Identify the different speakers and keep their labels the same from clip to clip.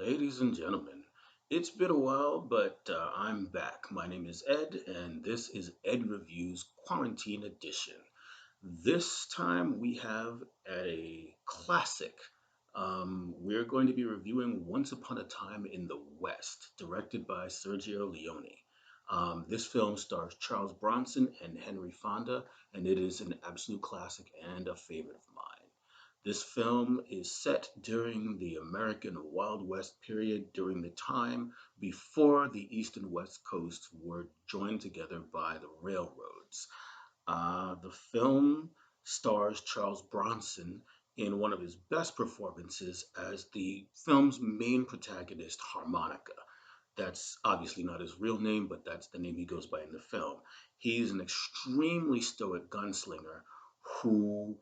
Speaker 1: Ladies and gentlemen, it's been a while, but I'm back. My name is Ed, and this is Ed Reviews Quarantine Edition. This time we have a classic. We're going to be reviewing Once Upon a Time in the West, directed by Sergio Leone. This film stars Charles Bronson and Henry Fonda, and it is an absolute classic and a favorite of mine. This film is set during the American Wild West period, during the time before the East and West Coasts were joined together by the railroads. The film stars Charles Bronson in one of his best performances as the film's main protagonist, Harmonica. That's obviously not his real name, but that's the name he goes by in the film. He's an extremely stoic gunslinger who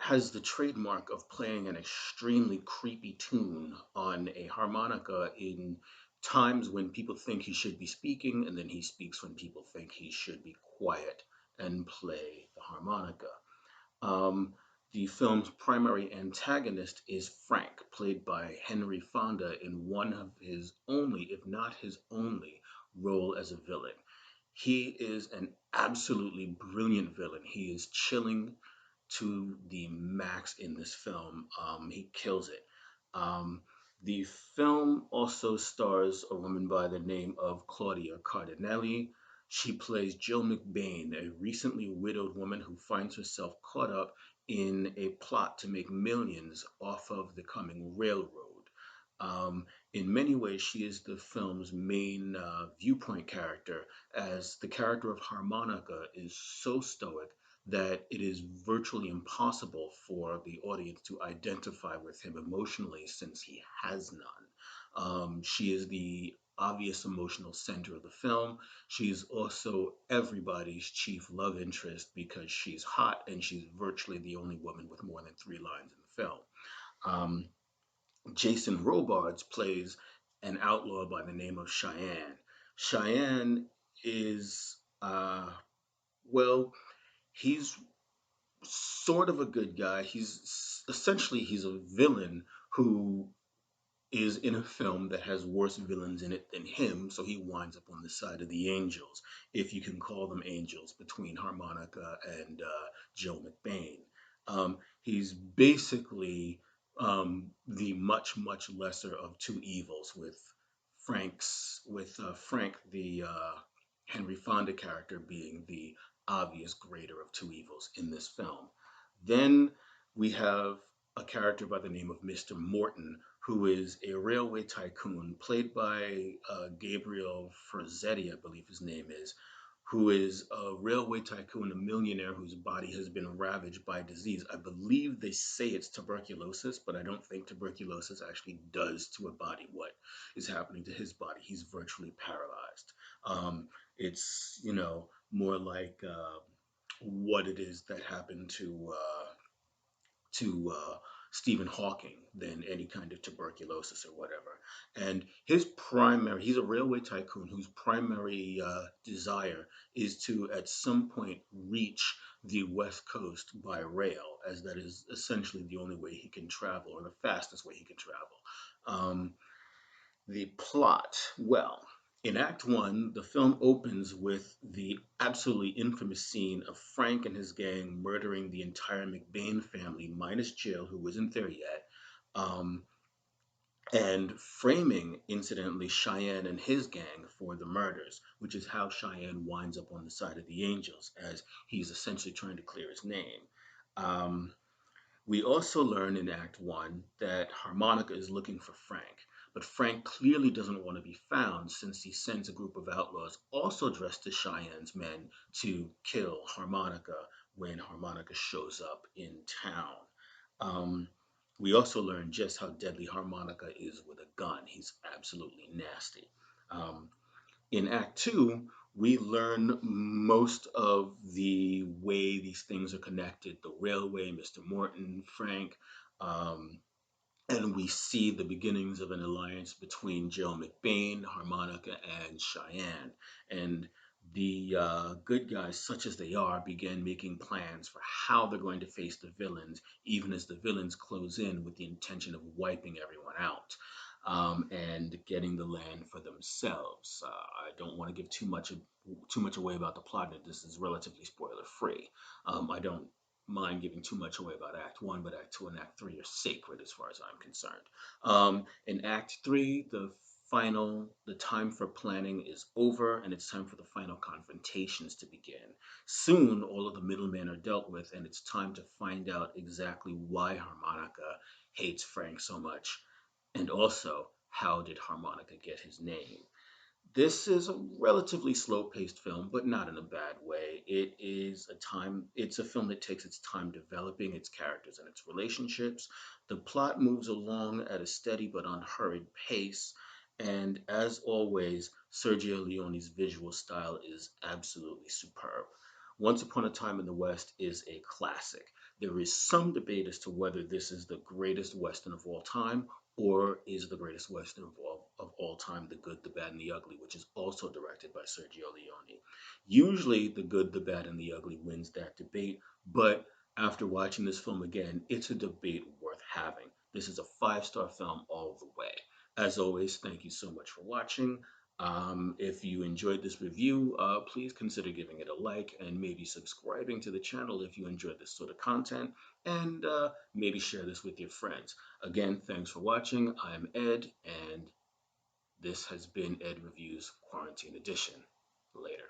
Speaker 1: has the trademark of playing an extremely creepy tune on a harmonica in times when people think he should be speaking, and then he speaks when people think he should be quiet and play the harmonica. Um, the film's primary antagonist is Frank, played by Henry Fonda in one of his only, if not his only, role as a villain. He is an absolutely brilliant villain. He is chilling to the max in this film. He kills it. Um, the film also stars a woman by the name of Claudia Cardinelli. She plays Jill McBain, a recently widowed woman who finds herself caught up in a plot to make millions off of the coming railroad. Um, in many ways, she is the film's main viewpoint character, as the character of Harmonica is so stoic that it is virtually impossible for the audience to identify with him emotionally since he has none. She is the obvious emotional center of the film. She's also everybody's chief love interest because she's hot and she's virtually the only woman with more than three lines in the film. Um, Jason Robards plays an outlaw by the name of Cheyenne. Cheyenne is, well, he's sort of a good guy. He's a villain who is in a film that has worse villains in it than him, so he winds up on the side of the angels, if you can call them angels, between Harmonica and Joe McBain. He's basically the much lesser of two evils, with Frank, the Henry Fonda character, being the obvious greater of two evils in this film. Then we have a character by the name of Mr. Morton, who is a railway tycoon played by Gabriel Ferzetti, I believe his name is, who is a railway tycoon, a millionaire whose body has been ravaged by disease. I believe they say it's tuberculosis, but I don't think tuberculosis actually does to a body what is happening to his body. He's virtually paralyzed. It's, more like what it is that happened to Stephen Hawking than any kind of tuberculosis or whatever. And he's a railway tycoon whose primary desire is to at some point reach the West Coast by rail, as that is essentially the only way he can travel, or the fastest way he can travel. Um, the plot, well, in Act One, the film opens with the absolutely infamous scene of Frank and his gang murdering the entire McBain family, minus Jill, who isn't there yet, um, and framing, incidentally, Cheyenne and his gang for the murders, which is how Cheyenne winds up on the side of the Angels, as he's essentially trying to clear his name. Um, we also learn in Act One that Harmonica is looking for Frank, but Frank clearly doesn't want to be found since he sends a group of outlaws, also dressed as Cheyenne's men, to kill Harmonica when Harmonica shows up in town. Um, we also learn just how deadly Harmonica is with a gun. He's absolutely nasty. Um, in Act Two, we learn most of the way these things are connected: the railway, Mr. Morton, Frank, um, and we see the beginnings of an alliance between Joe McBain, Harmonica, and Cheyenne. And the good guys, such as they are, begin making plans for how they're going to face the villains, even as the villains close in with the intention of wiping everyone out. and getting the land for themselves. I don't want to give too much away about the plot. And this is relatively spoiler free. I don't mind giving too much away about Act One, but Act Two and Act Three are sacred as far as I'm concerned. In Act Three, the time for planning is over, and it's time for the final confrontations to begin. Soon, all of the middlemen are dealt with, and it's time to find out exactly why Harmonica hates Frank so much, and also how did Harmonica get his name. This is a relatively slow-paced film, but not in a bad way. It's a film that takes its time developing its characters and its relationships. The plot moves along at a steady but unhurried pace, and as always, Sergio Leone's visual style is absolutely superb. Once Upon a Time in the West is a classic. There is some debate as to whether this is the greatest Western of all time or is the greatest Western of all time The Good, the Bad, and the Ugly, which is also directed by Sergio Leone. Usually, The Good, the Bad, and the Ugly wins that debate, but after watching this film again, it's a debate worth having. This is a five-star film all the way. As always, thank you so much for watching. If you enjoyed this review, please consider giving it a like and maybe subscribing to the channel if you enjoy this sort of content, and maybe share this with your friends. Again, thanks for watching. I'm Ed, and this has been Ed Reviews Quarantine Edition. Later.